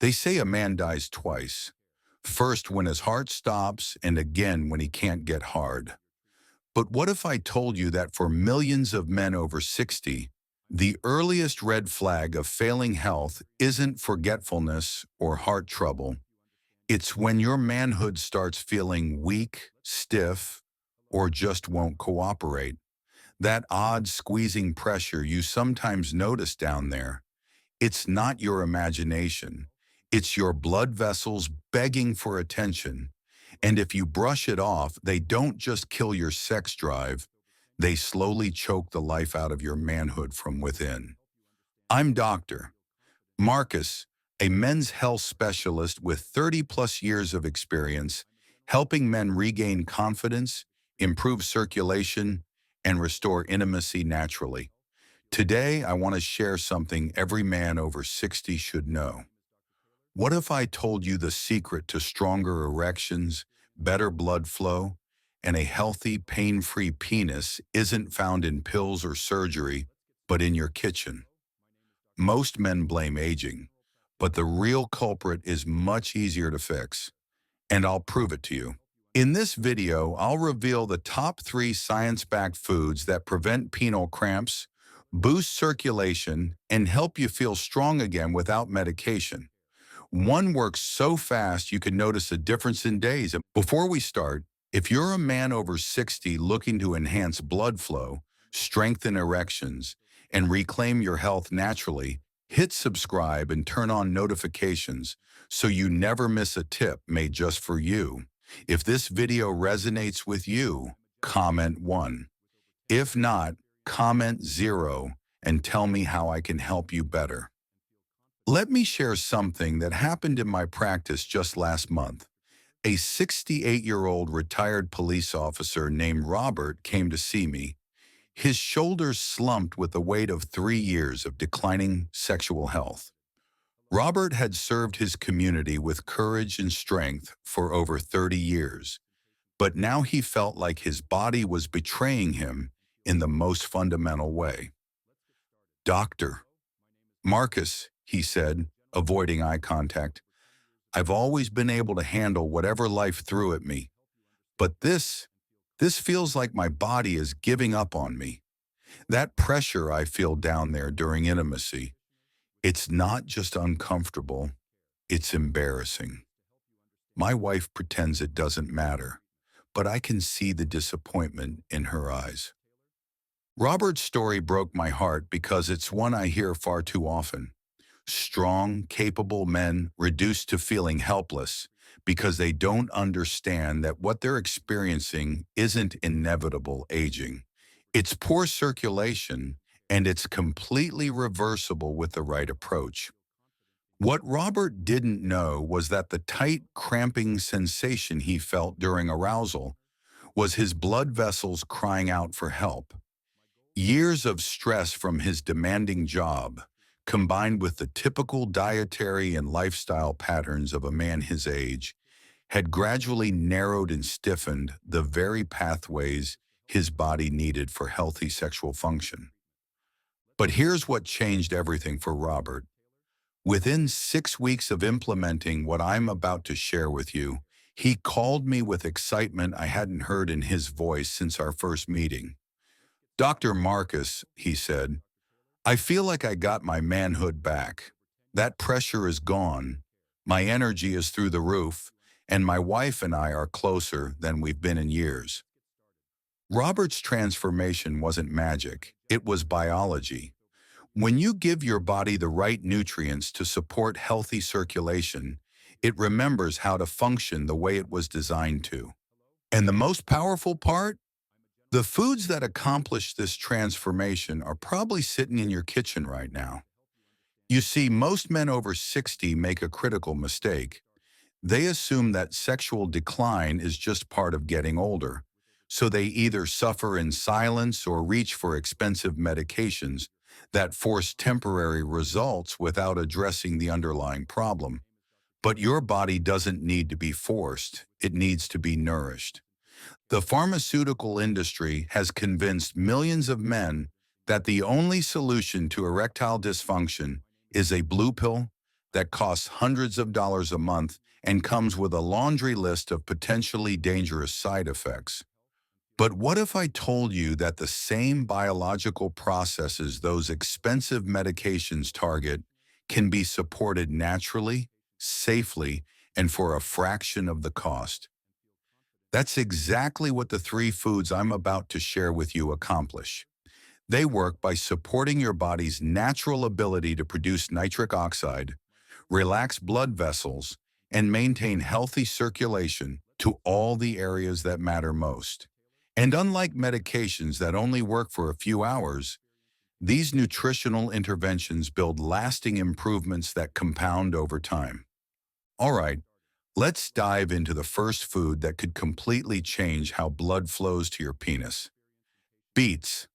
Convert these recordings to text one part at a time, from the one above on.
They say a man dies twice. First when his heart stops and again when he can't get hard. But what if I told you that for millions of men over 60, the earliest red flag of failing health isn't forgetfulness or heart trouble. It's when your manhood starts feeling weak, stiff, or just won't cooperate. That odd squeezing pressure you sometimes notice down there. It's not your imagination. It's your blood vessels begging for attention. And if you brush it off, they don't just kill your sex drive, they slowly choke the life out of your manhood from within. I'm Dr. Marcus, a men's health specialist with 30 plus years of experience, helping men regain confidence, improve circulation, and restore intimacy naturally. Today, I want to share something every man over 60 should know. What if I told you the secret to stronger erections, better blood flow, and a healthy, pain-free penis isn't found in pills or surgery, but in your kitchen? Most men blame aging, but the real culprit is much easier to fix, and I'll prove it to you. In this video, I'll reveal the top 3 science-backed foods that prevent penile cramps, boost circulation, and help you feel strong again without medication. One works so fast you can notice a difference in days. Before we start, if you're a man over 60 looking to enhance blood flow, strengthen erections, and reclaim your health naturally, hit subscribe and turn on notifications so you never miss a tip made just for you. If this video resonates with you, comment 1. If not, comment 0 and tell me how I can help you better. Let me share something that happened in my practice just last month. A 68-year-old retired police officer named Robert came to see me. His shoulders slumped with the weight of 3 years of declining sexual health. Robert had served his community with courage and strength for over 30 years, but now he felt like his body was betraying him in the most fundamental way. "Doctor Marcus," he said, avoiding eye contact, "I've always been able to handle whatever life threw at me, but this feels like my body is giving up on me. That pressure I feel down there during intimacy, it's not just uncomfortable, it's embarrassing. My wife pretends it doesn't matter, but I can see the disappointment in her eyes." Robert's story broke my heart because it's one I hear far too often. Strong, capable men reduced to feeling helpless because they don't understand that what they're experiencing isn't inevitable aging. It's poor circulation, and it's completely reversible with the right approach. What Robert didn't know was that the tight, cramping sensation he felt during arousal was his blood vessels crying out for help. Years of stress from his demanding job, combined with the typical dietary and lifestyle patterns of a man his age, had gradually narrowed and stiffened the very pathways his body needed for healthy sexual function. But here's what changed everything for Robert. Within 6 weeks of implementing what I'm about to share with you, he called me with excitement I hadn't heard in his voice since our first meeting. "Dr. Marcus," he said, "I feel like I got my manhood back. That pressure is gone, my energy is through the roof, and my wife and I are closer than we've been in years." Robert's transformation wasn't magic, it was biology. When you give your body the right nutrients to support healthy circulation, it remembers how to function the way it was designed to. And the most powerful part? The foods that accomplish this transformation are probably sitting in your kitchen right now. You see, most men over 60 make a critical mistake. They assume that sexual decline is just part of getting older, so they either suffer in silence or reach for expensive medications that force temporary results without addressing the underlying problem. But your body doesn't need to be forced, it needs to be nourished. The pharmaceutical industry has convinced millions of men that the only solution to erectile dysfunction is a blue pill, that costs hundreds of dollars a month and comes with a laundry list of potentially dangerous side effects. But what if I told you that the same biological processes those expensive medications target can be supported naturally, safely, and for a fraction of the cost? That's exactly what the three foods I'm about to share with you accomplish. They work by supporting your body's natural ability to produce nitric oxide, relax blood vessels, and maintain healthy circulation to all the areas that matter most. And unlike medications that only work for a few hours, these nutritional interventions build lasting improvements that compound over time. All right, let's dive into the first food that could completely change how blood flows to your penis. Beets.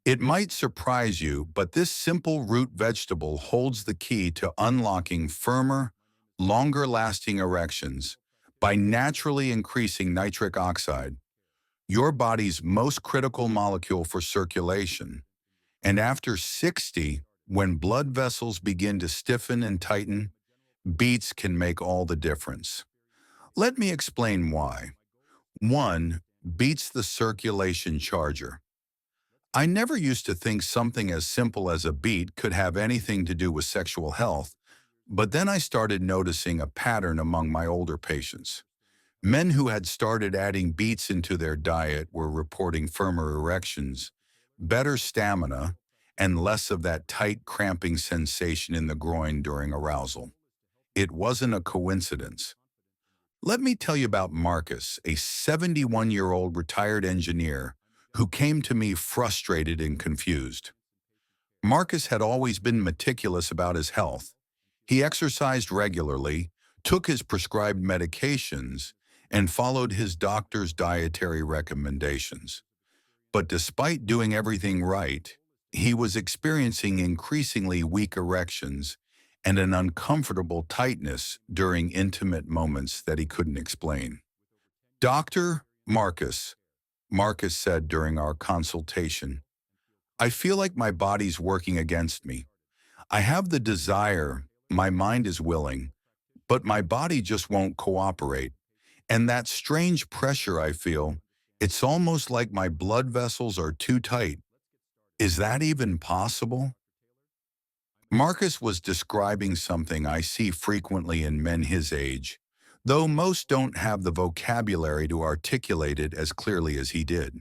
It might surprise you, but this simple root vegetable holds the key to unlocking firmer, longer-lasting erections by naturally increasing nitric oxide, your body's most critical molecule for circulation. And after 60, when blood vessels begin to stiffen and tighten, beets can make all the difference. Let me explain why. 1. Beets the circulation charger. I never used to think something as simple as a beet could have anything to do with sexual health, but then I started noticing a pattern among my older patients. Men who had started adding beets into their diet were reporting firmer erections, better stamina, and less of that tight cramping sensation in the groin during arousal. It wasn't a coincidence. Let me tell you about Marcus, a 71-year-old retired engineer who came to me frustrated and confused. Marcus had always been meticulous about his health. He exercised regularly, took his prescribed medications, and followed his doctor's dietary recommendations. But despite doing everything right, he was experiencing increasingly weak erections and an uncomfortable tightness during intimate moments that he couldn't explain. Dr. Marcus said during our consultation, I feel like my body's working against me. I have the desire, my mind is willing, but my body just won't cooperate. And that strange pressure I feel, it's almost like my blood vessels are too tight. Is that even possible? Marcus was describing something I see frequently in men his age, though most don't have the vocabulary to articulate it as clearly as he did.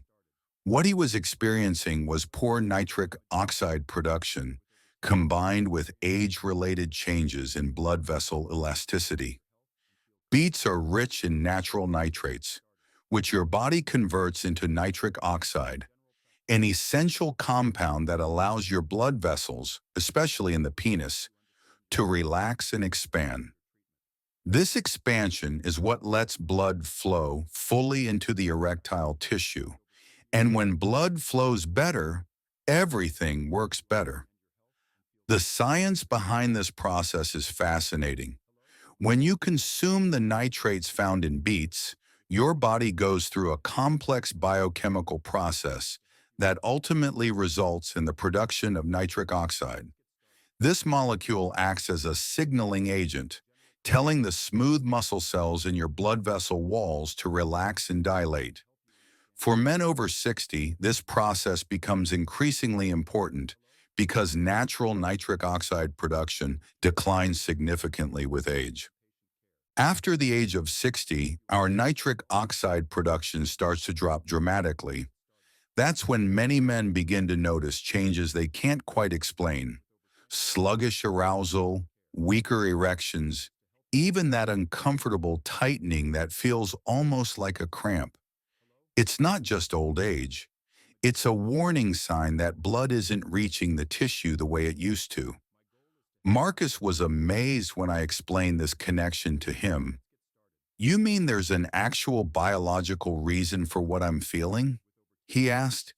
What he was experiencing was poor nitric oxide production, combined with age-related changes in blood vessel elasticity. Beets are rich in natural nitrates, which your body converts into nitric oxide, an essential compound that allows your blood vessels, especially in the penis, to relax and expand. This expansion is what lets blood flow fully into the erectile tissue. And when blood flows better, everything works better. The science behind this process is fascinating. When you consume the nitrates found in beets, your body goes through a complex biochemical process that ultimately results in the production of nitric oxide. This molecule acts as a signaling agent, telling the smooth muscle cells in your blood vessel walls to relax and dilate. For men over 60, this process becomes increasingly important because natural nitric oxide production declines significantly with age. After the age of 60, our nitric oxide production starts to drop dramatically. That's when many men begin to notice changes they can't quite explain. Sluggish arousal, weaker erections, even that uncomfortable tightening that feels almost like a cramp. It's not just old age. It's a warning sign that blood isn't reaching the tissue the way it used to. Marcus was amazed when I explained this connection to him. You mean there's an actual biological reason for what I'm feeling? He asked.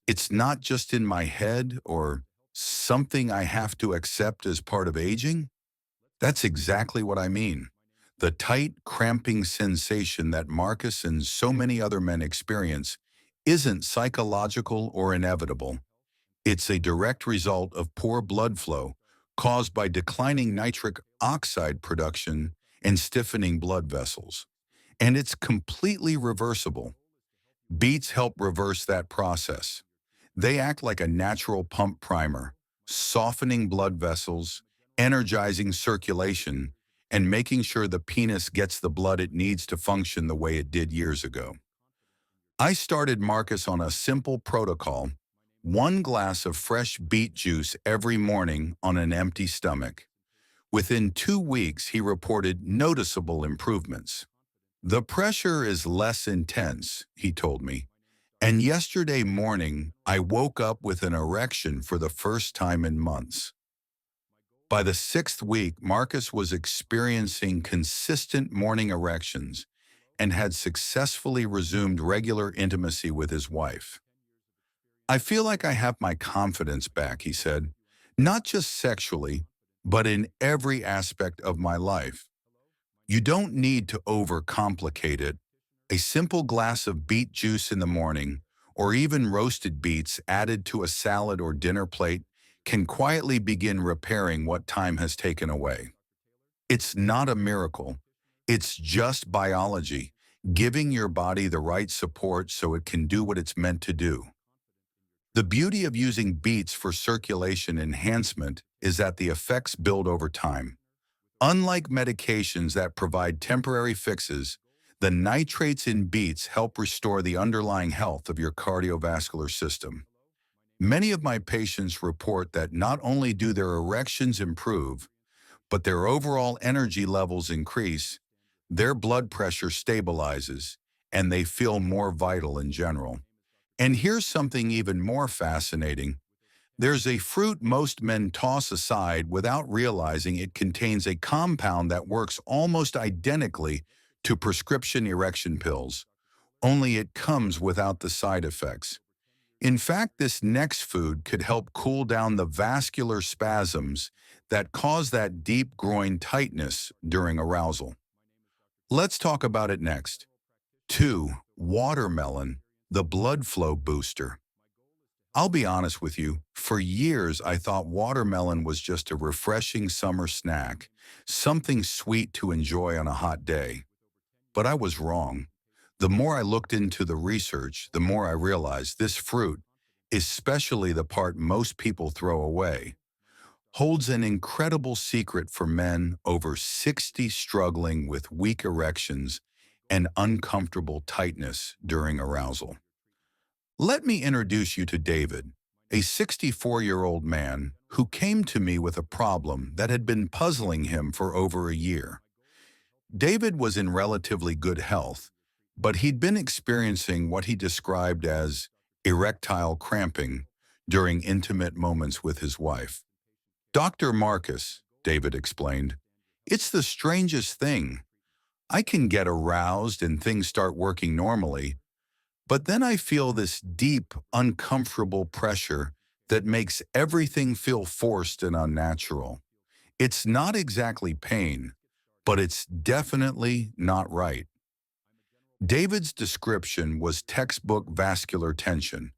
It's not just in my head or something I have to accept as part of aging? That's exactly what I mean. The tight, cramping sensation that Marcus and so many other men experience isn't psychological or inevitable. It's a direct result of poor blood flow, caused by declining nitric oxide production and stiffening blood vessels. And it's completely reversible. Beets help reverse that process. They act like a natural pump primer, softening blood vessels, energizing circulation, and making sure the penis gets the blood it needs to function the way it did years ago. I started Marcus on a simple protocol: 1 glass of fresh beet juice every morning on an empty stomach. Within 2 weeks, he reported noticeable improvements. The pressure is less intense, he told me, and yesterday morning I woke up with an erection for the first time in months. By the 6th week, Marcus was experiencing consistent morning erections and had successfully resumed regular intimacy with his wife. I feel like I have my confidence back, he said, not just sexually, but in every aspect of my life. You don't need to overcomplicate it. A simple glass of beet juice in the morning, or even roasted beets added to a salad or dinner plate, can quietly begin repairing what time has taken away. It's not a miracle. It's just biology, giving your body the right support so it can do what it's meant to do. The beauty of using beets for circulation enhancement is that the effects build over time. Unlike medications that provide temporary fixes, the nitrates in beets help restore the underlying health of your cardiovascular system. Many of my patients report that not only do their erections improve, but their overall energy levels increase, their blood pressure stabilizes, and they feel more vital in general. And here's something even more fascinating. There's a fruit most men toss aside without realizing it contains a compound that works almost identically to prescription erection pills, only it comes without the side effects. In fact, this next food could help cool down the vascular spasms that cause that deep groin tightness during arousal. Let's talk about it next. 2. Watermelon, the blood flow booster. I'll be honest with you, for years I thought watermelon was just a refreshing summer snack, something sweet to enjoy on a hot day. But I was wrong. The more I looked into the research, the more I realized this fruit, especially the part most people throw away, holds an incredible secret for men over 60 struggling with weak erections and uncomfortable tightness during arousal. Let me introduce you to David, a 64-year-old man who came to me with a problem that had been puzzling him for over a year. David was in relatively good health, but he'd been experiencing what he described as erectile cramping during intimate moments with his wife. Dr. Marcus, David explained, it's the strangest thing. I can get aroused and things start working normally, but then I feel this deep, uncomfortable pressure that makes everything feel forced and unnatural. It's not exactly pain, but it's definitely not right. David's description was textbook vascular tension,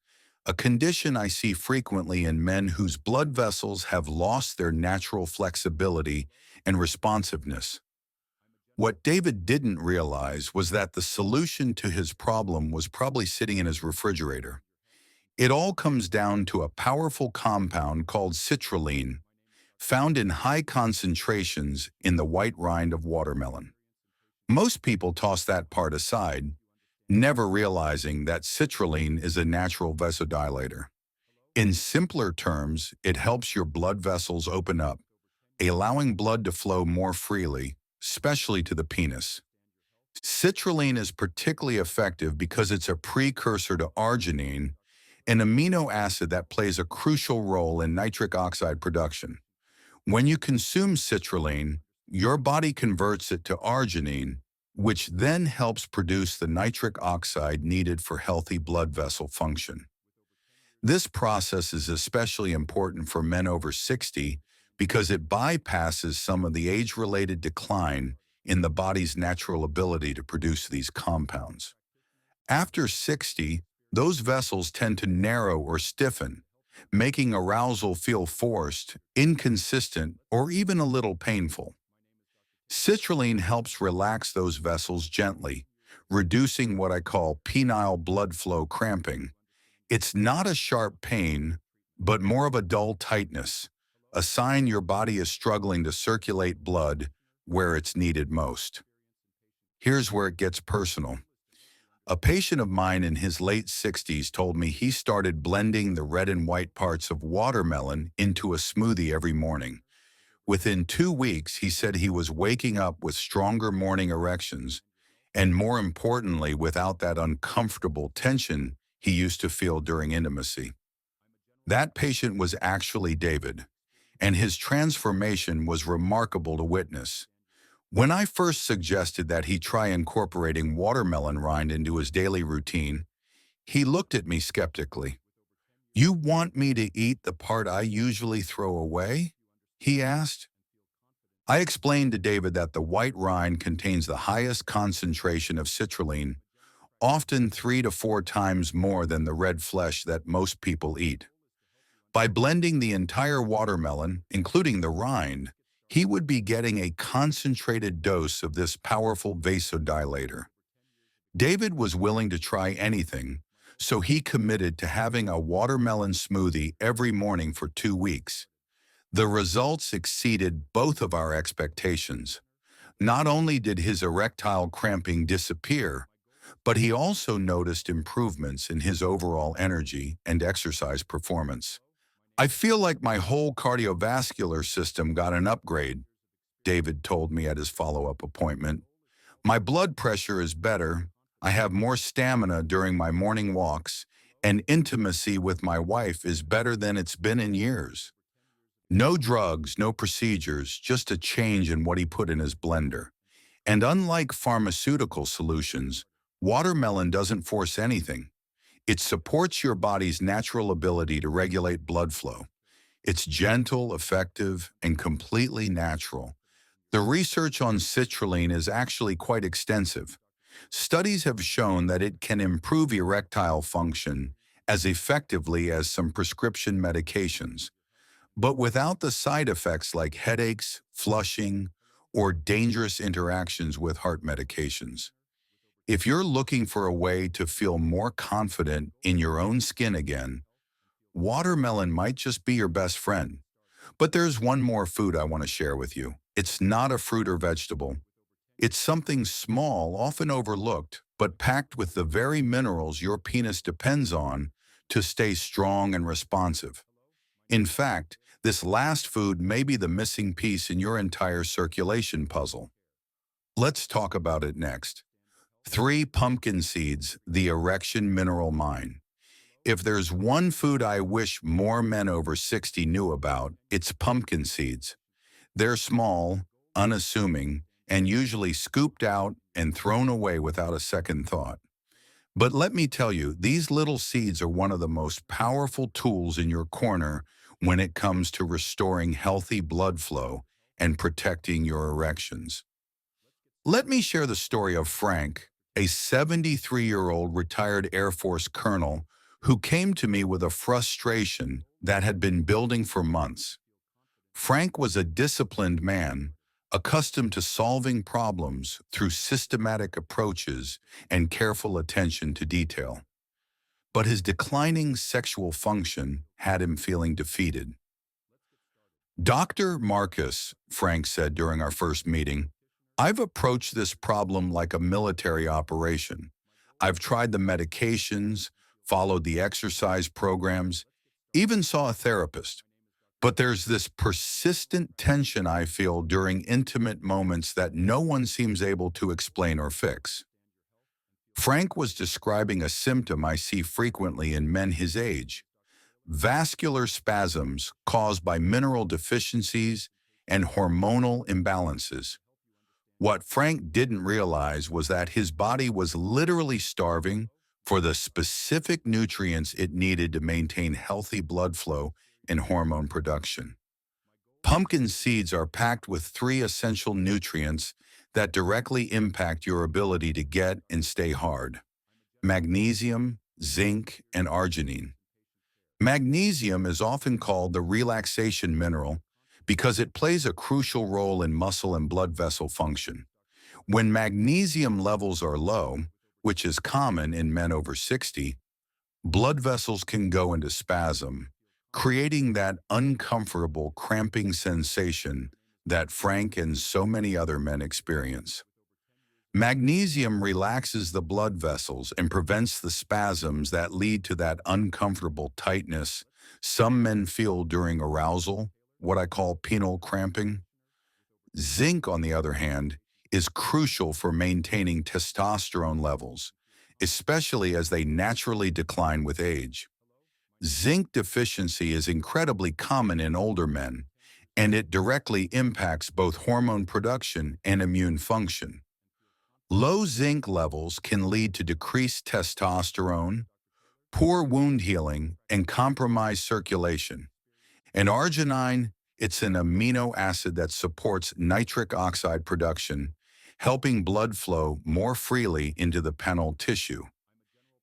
a condition I see frequently in men whose blood vessels have lost their natural flexibility and responsiveness. What David didn't realize was that the solution to his problem was probably sitting in his refrigerator. It all comes down to a powerful compound called citrulline, found in high concentrations in the white rind of watermelon. Most people toss that part aside, never realizing that citrulline is a natural vasodilator. In simpler terms, it helps your blood vessels open up, allowing blood to flow more freely, especially to the penis. Citrulline is particularly effective because it's a precursor to arginine, an amino acid that plays a crucial role in nitric oxide production. When you consume citrulline, your body converts it to arginine, which then helps produce the nitric oxide needed for healthy blood vessel function. This process is especially important for men over 60 because it bypasses some of the age-related decline in the body's natural ability to produce these compounds. After 60, those vessels tend to narrow or stiffen, making arousal feel forced, inconsistent, or even a little painful. Citrulline helps relax those vessels gently, reducing what I call penile blood flow cramping. It's not a sharp pain, but more of a dull tightness, a sign your body is struggling to circulate blood where it's needed most. Here's where it gets personal. A patient of mine in his late 60s told me he started blending the red and white parts of watermelon into a smoothie every morning. Within 2 weeks, he said he was waking up with stronger morning erections, and more importantly, without that uncomfortable tension he used to feel during intimacy. That patient was actually David, and his transformation was remarkable to witness. When I first suggested that he try incorporating watermelon rind into his daily routine, he looked at me skeptically. "You want me to eat the part I usually throw away?" he asked. I explained to David that the white rind contains the highest concentration of citrulline, often 3 to 4 times more than the red flesh that most people eat. By blending the entire watermelon, including the rind, he would be getting a concentrated dose of this powerful vasodilator. David was willing to try anything, so he committed to having a watermelon smoothie every morning for 2 weeks. The results exceeded both of our expectations. Not only did his erectile cramping disappear, but he also noticed improvements in his overall energy and exercise performance. "I feel like my whole cardiovascular system got an upgrade," David told me at his follow-up appointment. "My blood pressure is better, I have more stamina during my morning walks, and intimacy with my wife is better than it's been in years." No drugs, no procedures, just a change in what he put in his blender. And unlike pharmaceutical solutions, watermelon doesn't force anything. It supports your body's natural ability to regulate blood flow. It's gentle, effective, and completely natural. The research on citrulline is actually quite extensive. Studies have shown that it can improve erectile function as effectively as some prescription medications, but without the side effects like headaches, flushing, or dangerous interactions with heart medications. If you're looking for a way to feel more confident in your own skin again, watermelon might just be your best friend. But there's one more food I want to share with you. It's not a fruit or vegetable. It's something small, often overlooked, but packed with the very minerals your penis depends on to stay strong and responsive. In fact, this last food may be the missing piece in your entire circulation puzzle. Let's talk about it next. 3 pumpkin seeds, the erection mineral mine. If there's one food I wish more men over 60 knew about, it's pumpkin seeds. They're small, unassuming, and usually scooped out and thrown away without a second thought. But let me tell you, these little seeds are one of the most powerful tools in your corner when it comes to restoring healthy blood flow and protecting your erections. Let me share the story of Frank, a 73-year-old retired Air Force colonel who came to me with a frustration that had been building for months. Frank was a disciplined man, accustomed to solving problems through systematic approaches and careful attention to detail. But his declining sexual function had him feeling defeated. "Dr. Marcus," Frank said during our first meeting, "I've approached this problem like a military operation. I've tried the medications, followed the exercise programs, even saw a therapist. But there's this persistent tension I feel during intimate moments that no one seems able to explain or fix." Frank was describing a symptom I see frequently in men his age: vascular spasms caused by mineral deficiencies and hormonal imbalances. What Frank didn't realize was that his body was literally starving for the specific nutrients it needed to maintain healthy blood flow and hormone production. Pumpkin seeds are packed with 3 essential nutrients that directly impact your ability to get and stay hard: magnesium, zinc, and arginine. Magnesium is often called the relaxation mineral because it plays a crucial role in muscle and blood vessel function. When magnesium levels are low, which is common in men over 60, blood vessels can go into spasm, creating that uncomfortable cramping sensation that Frank and so many other men experience. Magnesium relaxes the blood vessels and prevents the spasms that lead to that uncomfortable tightness some men feel during arousal, what I call penile cramping. Zinc, on the other hand, is crucial for maintaining testosterone levels, especially as they naturally decline with age. Zinc deficiency is incredibly common in older men, and it directly impacts both hormone production and immune function. Low zinc levels can lead to decreased testosterone, poor wound healing, and compromised circulation. And arginine, it's an amino acid that supports nitric oxide production, helping blood flow more freely into the penile tissue.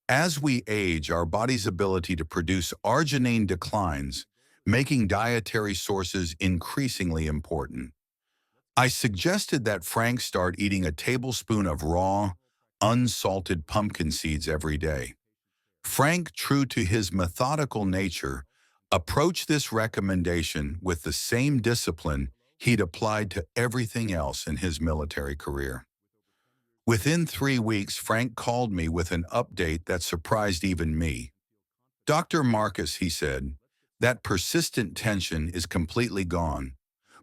As we age, our body's ability to produce arginine declines, making dietary sources increasingly important. I suggested that Frank start eating a tablespoon of raw, unsalted pumpkin seeds every day. Frank, true to his methodical nature, approached this recommendation with the same discipline he'd applied to everything else in his military career. Within 3 weeks, Frank called me with an update that surprised even me. Dr. Marcus, he said, that persistent tension is completely gone.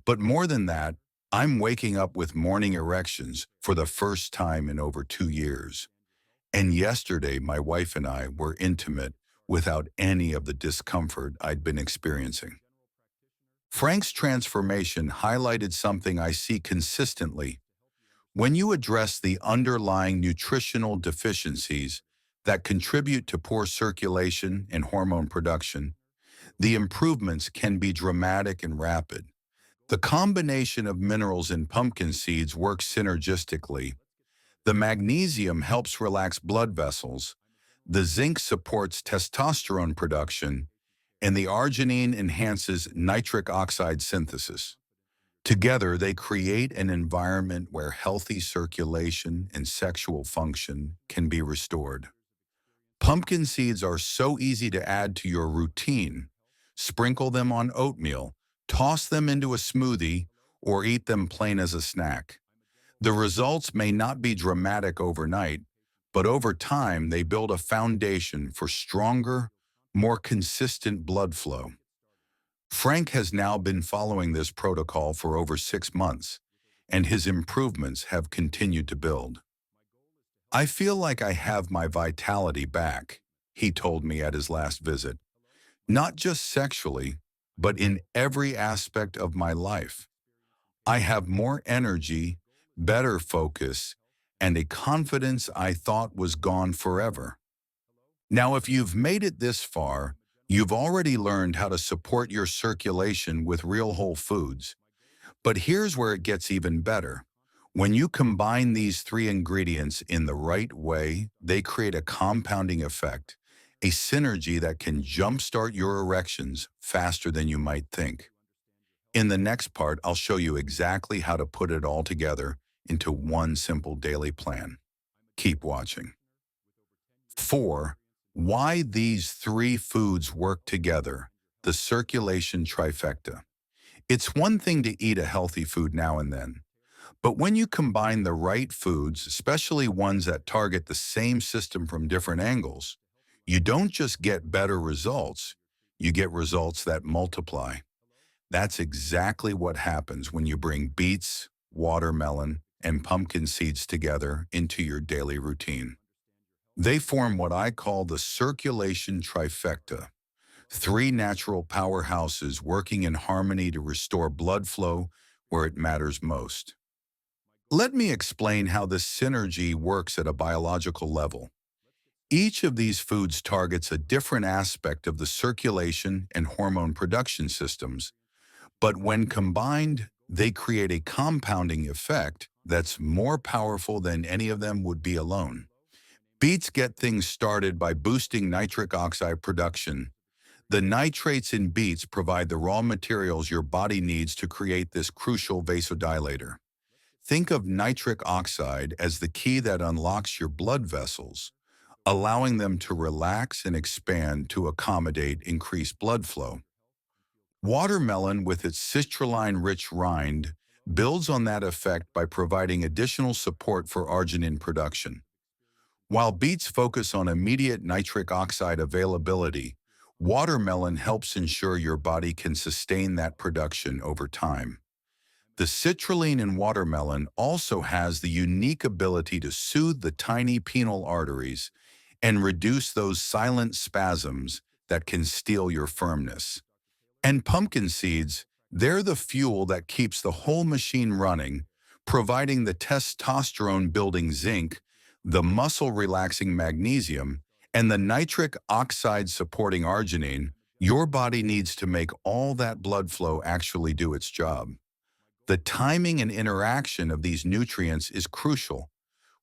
But more than that, I'm waking up with morning erections for the first time in over 2 years. And yesterday, my wife and I were intimate without any of the discomfort I'd been experiencing. Frank's transformation highlighted something I see consistently. When you address the underlying nutritional deficiencies that contribute to poor circulation and hormone production, the improvements can be dramatic and rapid. The combination of minerals in pumpkin seeds works synergistically. The magnesium helps relax blood vessels, the zinc supports testosterone production, and the arginine enhances nitric oxide synthesis. Together, they create an environment where healthy circulation and sexual function can be restored. Pumpkin seeds are so easy to add to your routine. Sprinkle them on oatmeal, toss them into a smoothie, or eat them plain as a snack. The results may not be dramatic overnight, but over time they build a foundation for stronger, more consistent blood flow. Frank has now been following this protocol for over 6 months, and his improvements have continued to build. I feel like I have my vitality back, he told me at his last visit, not just sexually, but in every aspect of my life. I have more energy, better focus, and a confidence I thought was gone forever. Now, if you've made it this far, you've already learned how to support your circulation with real whole foods. But here's where it gets even better. When you combine these three ingredients in the right way, they create a compounding effect, a synergy that can jumpstart your erections faster than you might think. In the next part, I'll show you exactly how to put it all together into one simple daily plan. Keep watching. 4. Why these three foods work together, the circulation trifecta. It's one thing to eat a healthy food now and then, but when you combine the right foods, especially ones that target the same system from different angles, you don't just get better results, you get results that multiply. That's exactly what happens when you bring beets, watermelon, and pumpkin seeds together into your daily routine. They form what I call the circulation trifecta, three natural powerhouses working in harmony to restore blood flow where it matters most. Let me explain how this synergy works at a biological level. Each of these foods targets a different aspect of the circulation and hormone production systems, but when combined, they create a compounding effect that's more powerful than any of them would be alone. Beets get things started by boosting nitric oxide production. The nitrates in beets provide the raw materials your body needs to create this crucial vasodilator. Think of nitric oxide as the key that unlocks your blood vessels, allowing them to relax and expand to accommodate increased blood flow. Watermelon, with its citrulline-rich rind, builds on that effect by providing additional support for arginine production. While beets focus on immediate nitric oxide availability, watermelon helps ensure your body can sustain that production over time. The citrulline in watermelon also has the unique ability to soothe the tiny penile arteries and reduce those silent spasms that can steal your firmness. And pumpkin seeds, they're the fuel that keeps the whole machine running, providing the testosterone-building zinc, the muscle-relaxing magnesium, and the nitric oxide-supporting arginine your body needs to make all that blood flow actually do its job. The timing and interaction of these nutrients is crucial.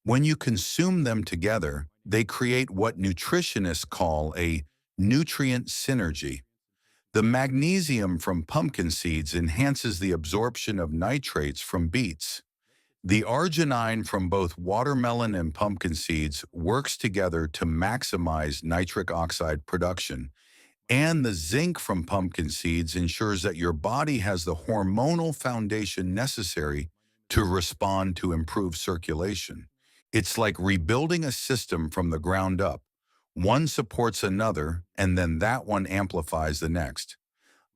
When you consume them together, they create what nutritionists call a nutrient synergy. The magnesium from pumpkin seeds enhances the absorption of nitrates from beets. The arginine from both watermelon and pumpkin seeds works together to maximize nitric oxide production, and the zinc from pumpkin seeds ensures that your body has the hormonal foundation necessary to respond to improved circulation. It's like rebuilding a system from the ground up. One supports another, and then that one amplifies the next.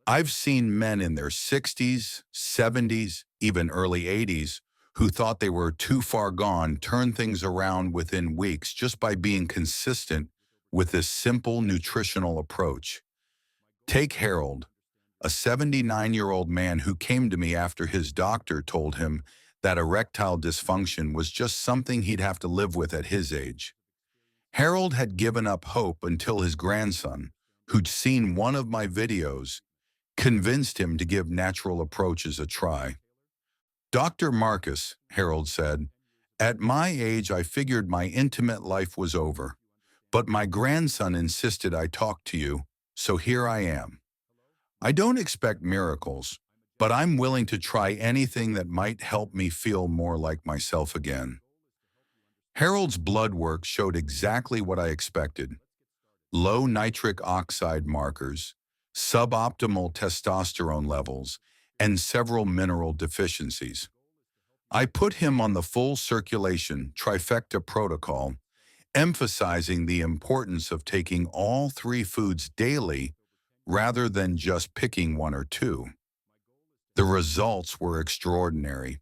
I've seen men in their 60s, 70s, even early 80s who thought they were too far gone turn things around within weeks just by being consistent with this simple nutritional approach. Take Harold, a 79-year-old man who came to me after his doctor told him that erectile dysfunction was just something he'd have to live with at his age. Harold had given up hope until his grandson, who'd seen one of my videos, convinced him to give natural approaches a try. "Dr. Marcus," Harold said, "at my age I figured my intimate life was over, but my grandson insisted I talk to you, so here I am. I don't expect miracles, but I'm willing to try anything that might help me feel more like myself again." Harold's blood work showed exactly what I expected: low nitric oxide markers, suboptimal testosterone levels, and several mineral deficiencies. I put him on the full circulation trifecta protocol, emphasizing the importance of taking all three foods daily rather than just picking one or two. The results were extraordinary.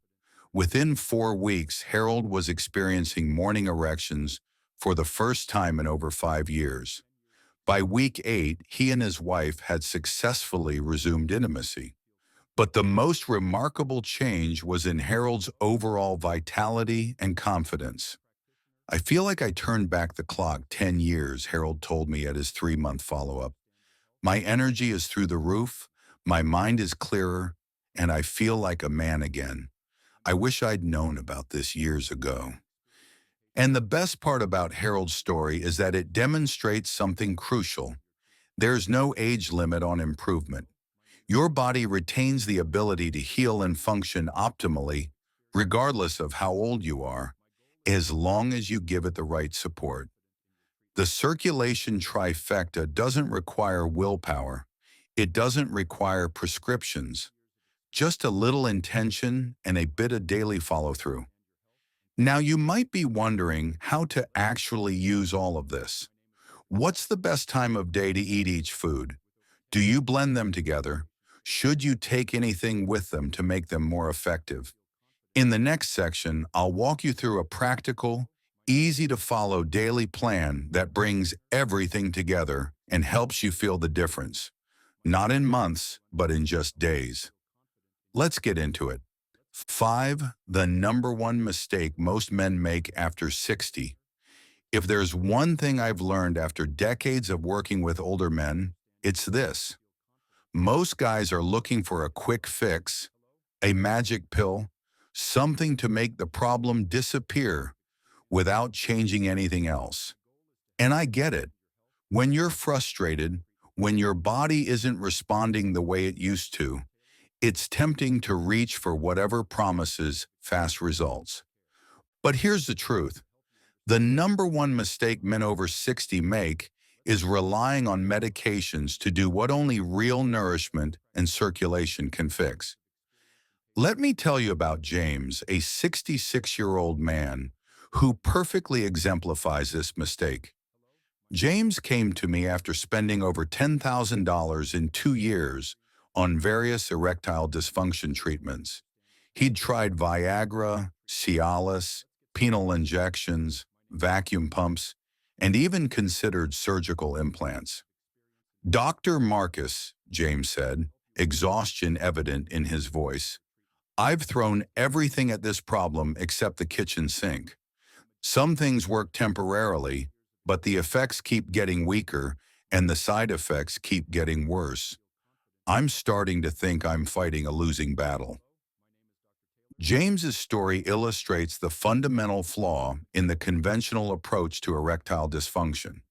Within 4 weeks, Harold was experiencing morning erections for the first time in over 5 years. By week 8, he and his wife had successfully resumed intimacy. But the most remarkable change was in Harold's overall vitality and confidence. "I feel like I turned back the clock 10 years, Harold told me at his 3-month follow-up. "My energy is through the roof, my mind is clearer, and I feel like a man again. I wish I'd known about this years ago." And the best part about Harold's story is that it demonstrates something crucial. There's no age limit on improvement. Your body retains the ability to heal and function optimally, regardless of how old you are, as long as you give it the right support. The circulation trifecta doesn't require willpower. It doesn't require prescriptions. Just a little intention and a bit of daily follow-through. Now, you might be wondering how to actually use all of this. What's the best time of day to eat each food? Do you blend them together? Should you take anything with them to make them more effective? In the next section, I'll walk you through a practical, easy-to-follow daily plan that brings everything together and helps you feel the difference. Not in months, but in just days. Let's get into it. 5. The number one mistake most men make after 60. If there's one thing I've learned after decades of working with older men, it's this. Most guys are looking for a quick fix, a magic pill, something to make the problem disappear without changing anything else. And I get it. When you're frustrated, When your body isn't responding the way it used to, it's tempting to reach for whatever promises fast results. But here's the truth. The number one mistake men over 60 make is relying on medications to do what only real nourishment and circulation can fix. Let me tell you about James, a 66-year-old man who perfectly exemplifies this mistake. James came to me after spending over $10,000 in 2 years on various erectile dysfunction treatments. He'd tried Viagra, Cialis, penile injections, vacuum pumps, and even considered surgical implants. Dr. Marcus, James said, exhaustion evident in his voice, I've thrown everything at this problem except the kitchen sink. Some things work temporarily, but the effects keep getting weaker and the side effects keep getting worse. I'm starting to think I'm fighting a losing battle. James's story illustrates the fundamental flaw in the conventional approach to erectile dysfunction.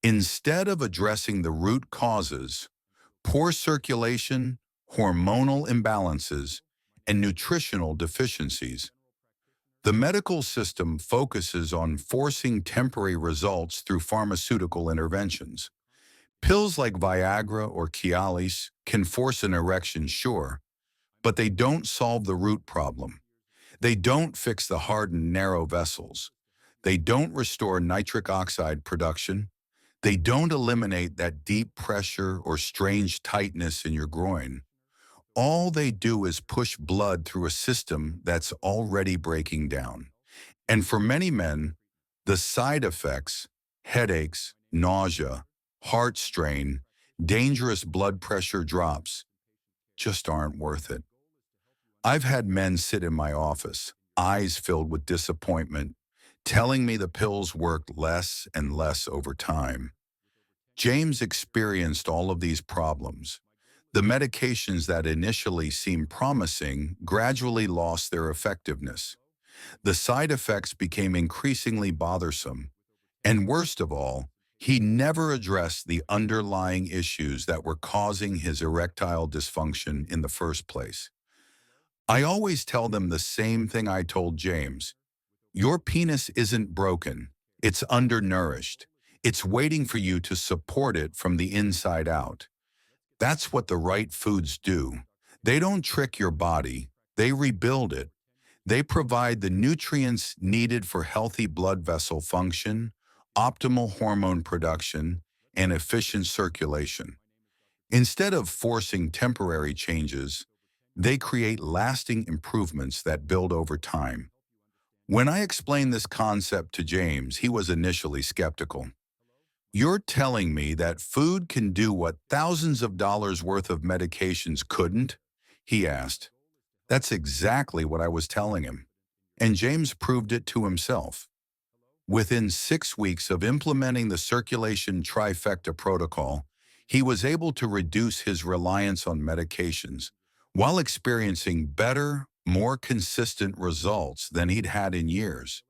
Instead of addressing the root causes, poor circulation, hormonal imbalances, and nutritional deficiencies, the medical system focuses on forcing temporary results through pharmaceutical interventions. Pills like Viagra or Cialis can force an erection, sure, but they don't solve the root problem. They don't fix the hardened narrow vessels. They don't restore nitric oxide production. They don't eliminate that deep pressure or strange tightness in your groin. All they do is push blood through a system that's already breaking down. And for many men, the side effects, headaches, nausea, heart strain, dangerous blood pressure drops, just aren't worth it. I've had men sit in my office, eyes filled with disappointment, telling me the pills worked less and less over time. James experienced all of these problems. The medications that initially seemed promising gradually lost their effectiveness. The side effects became increasingly bothersome. And worst of all, he never addressed the underlying issues that were causing his erectile dysfunction in the first place. I always tell them the same thing I told James. Your penis isn't broken. It's undernourished. It's waiting for you to support it from the inside out. That's what the right foods do. They don't trick your body. They rebuild it. They provide the nutrients needed for healthy blood vessel function, optimal hormone production, and efficient circulation. Instead of forcing temporary changes, they create lasting improvements that build over time. When I explained this concept to James, he was initially skeptical. You're telling me that food can do what thousands of dollars worth of medications couldn't? He asked. That's exactly what I was telling him. And James proved it to himself. Within 6 weeks of implementing the circulation trifecta protocol, he was able to reduce his reliance on medications while experiencing better, more consistent results than he'd had in years.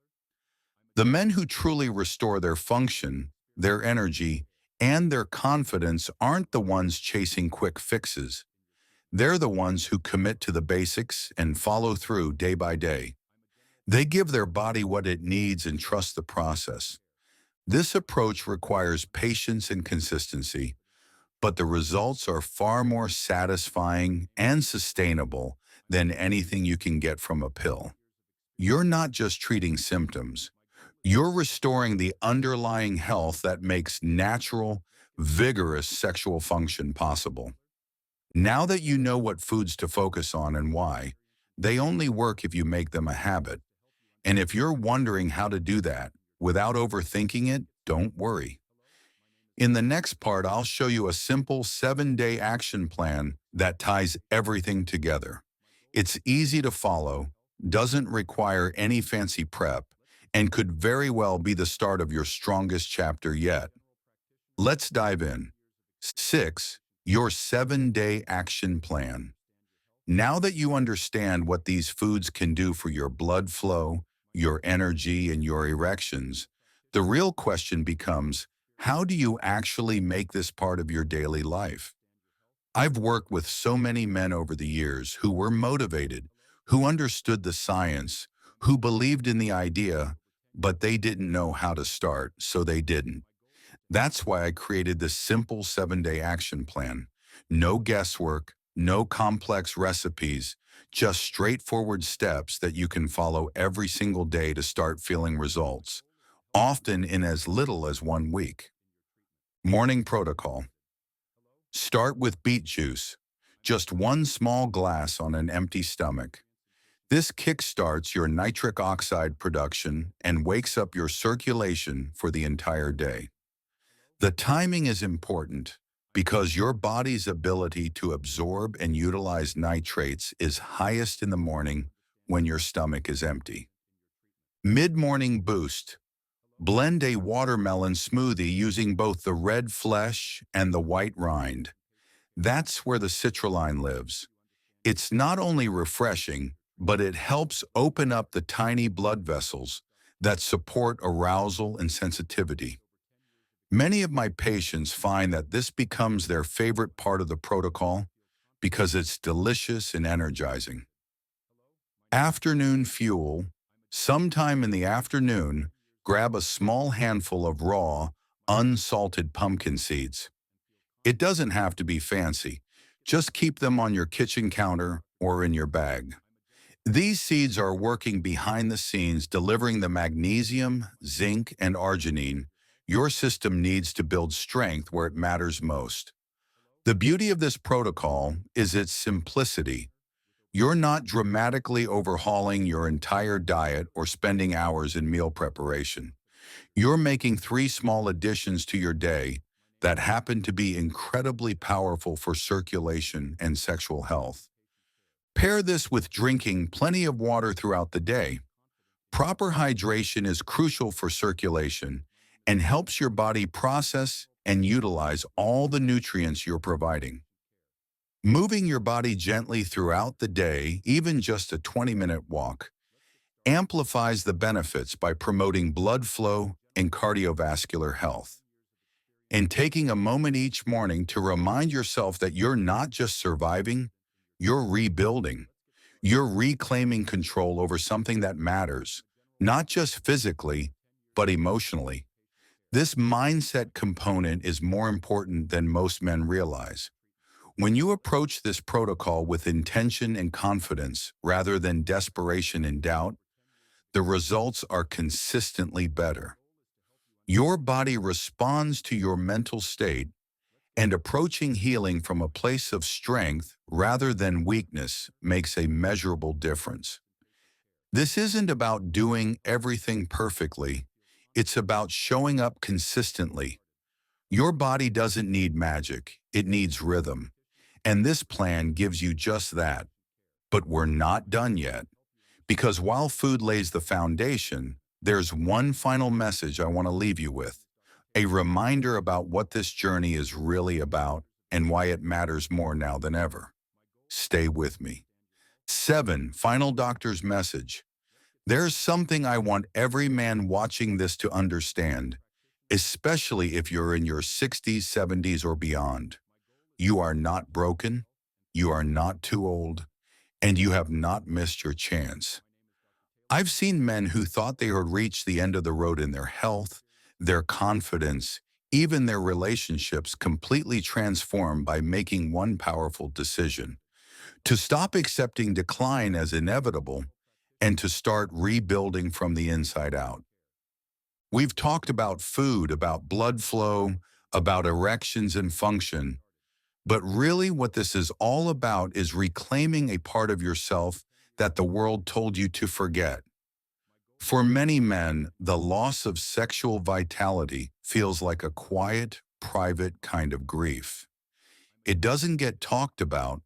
The men who truly restore their function, their energy, and their confidence aren't the ones chasing quick fixes. They're the ones who commit to the basics and follow through day by day. They give their body what it needs and trust the process. This approach requires patience and consistency, but the results are far more satisfying and sustainable than anything you can get from a pill. You're not just treating symptoms. You're restoring the underlying health that makes natural, vigorous sexual function possible. Now that you know what foods to focus on and why, they only work if you make them a habit. And if you're wondering how to do that without overthinking it, don't worry. In the next part, I'll show you a simple 7-day action plan that ties everything together. It's easy to follow, doesn't require any fancy prep, and could very well be the start of your strongest chapter yet. Let's dive in. 6. Your 7-day action plan. Now that you understand what these foods can do for your blood flow, your energy, and your erections, the real question becomes, How do you actually make this part of your daily life? I've worked with so many men over the years who were motivated, who understood the science, who believed in the idea, but they didn't know how to start, so they didn't. That's why I created this simple 7-day action plan. No guesswork, no complex recipes, just straightforward steps that you can follow every single day to start feeling results, often in as little as 1 week. Morning protocol. Start with beet juice, just one small glass on an empty stomach. This kickstarts your nitric oxide production and wakes up your circulation for the entire day. The timing is important because your body's ability to absorb and utilize nitrates is highest in the morning when your stomach is empty. Mid-morning boost. Blend a watermelon smoothie using both the red flesh and the white rind. That's where the citrulline lives. It's not only refreshing, but it helps open up the tiny blood vessels that support arousal and sensitivity. Many of my patients find that this becomes their favorite part of the protocol because it's delicious and energizing. Afternoon fuel. Sometime in the afternoon, grab a small handful of raw, unsalted pumpkin seeds. It doesn't have to be fancy. Just keep them on your kitchen counter or in your bag. These seeds are working behind the scenes, delivering the magnesium, zinc, and arginine your system needs to build strength where it matters most. The beauty of this protocol is its simplicity. You're not dramatically overhauling your entire diet or spending hours in meal preparation. You're making 3 small additions to your day that happen to be incredibly powerful for circulation and sexual health. Pair this with drinking plenty of water throughout the day. Proper hydration is crucial for circulation and helps your body process and utilize all the nutrients you're providing. Moving your body gently throughout the day, even just a 20-minute walk, amplifies the benefits by promoting blood flow and cardiovascular health. And taking a moment each morning to remind yourself that you're not just surviving, you're rebuilding. You're reclaiming control over something that matters, not just physically, but emotionally. This mindset component is more important than most men realize. When you approach this protocol with intention and confidence rather than desperation and doubt, the results are consistently better. Your body responds to your mental state, and approaching healing from a place of strength rather than weakness makes a measurable difference. This isn't about doing everything perfectly. It's about showing up consistently. Your body doesn't need magic, it needs rhythm. And this plan gives you just that. But we're not done yet. Because while food lays the foundation, there's one final message I want to leave you with. A reminder about what this journey is really about and why it matters more now than ever. Stay with me. 7. Final doctor's message. There's something I want every man watching this to understand, especially if you're in your 60s, 70s, or beyond. You are not broken, you are not too old, and you have not missed your chance. I've seen men who thought they had reached the end of the road in their health, their confidence, even their relationships completely transformed by making one powerful decision: to stop accepting decline as inevitable and to start rebuilding from the inside out. We've talked about food, about blood flow, about erections and function, but really what this is all about is reclaiming a part of yourself that the world told you to forget. For many men, the loss of sexual vitality feels like a quiet, private kind of grief. It doesn't get talked about,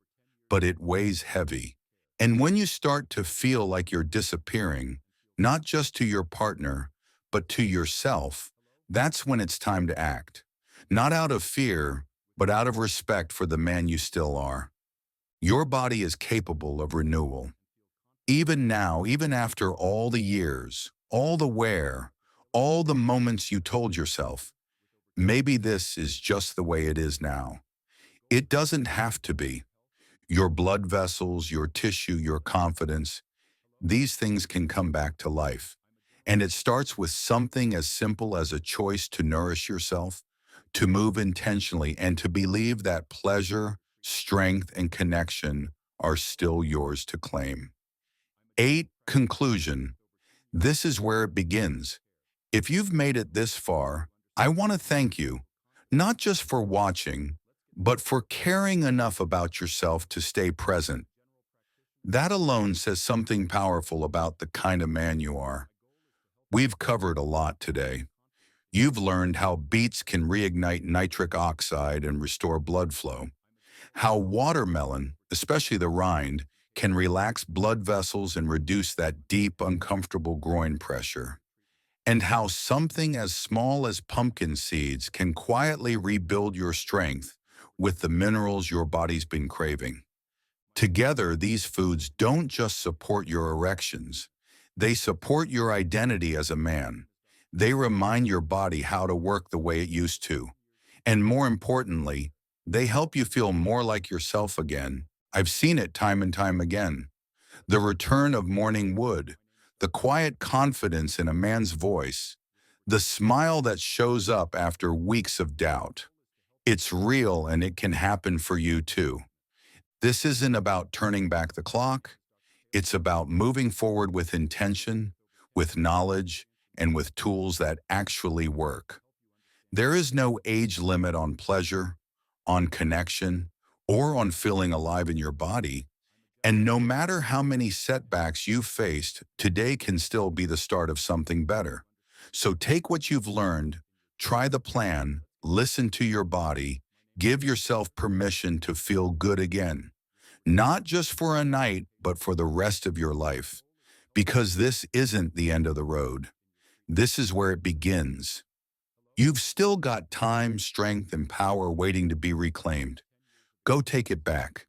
but it weighs heavy. And when you start to feel like you're disappearing, not just to your partner, but to yourself, that's when it's time to act. Not out of fear, but out of respect for the man you still are. Your body is capable of renewal. Even now, even after all the years, all the wear, all the moments you told yourself, Maybe this is just the way it is now. It doesn't have to be. Your blood vessels, your tissue, your confidence, these things can come back to life. And it starts with something as simple as a choice to nourish yourself, to move intentionally, and to believe that pleasure, strength, and connection are still yours to claim. 8. Conclusion. This is where it begins. If you've made it this far, I want to thank you, not just for watching, but for caring enough about yourself to stay present. That alone says something powerful about the kind of man you are. We've covered a lot today. You've learned how beets can reignite nitric oxide and restore blood flow, how watermelon, especially the rind, can relax blood vessels and reduce that deep, uncomfortable groin pressure, and how something as small as pumpkin seeds can quietly rebuild your strength with the minerals your body's been craving. Together, these foods don't just support your erections. They support your identity as a man. They remind your body how to work the way it used to. And more importantly, they help you feel more like yourself again. I've seen it time and time again. The return of morning wood, the quiet confidence in a man's voice, the smile that shows up after weeks of doubt. It's real and it can happen for you too. This isn't about turning back the clock. It's about moving forward with intention, with knowledge, and with tools that actually work. There is no age limit on pleasure, on connection, or on feeling alive in your body. And no matter how many setbacks you've faced, today can still be the start of something better. So take what you've learned, try the plan, listen to your body, give yourself permission to feel good again. Not just for a night, but for the rest of your life. Because this isn't the end of the road. This is where it begins. You've still got time, strength, and power waiting to be reclaimed. Go take it back.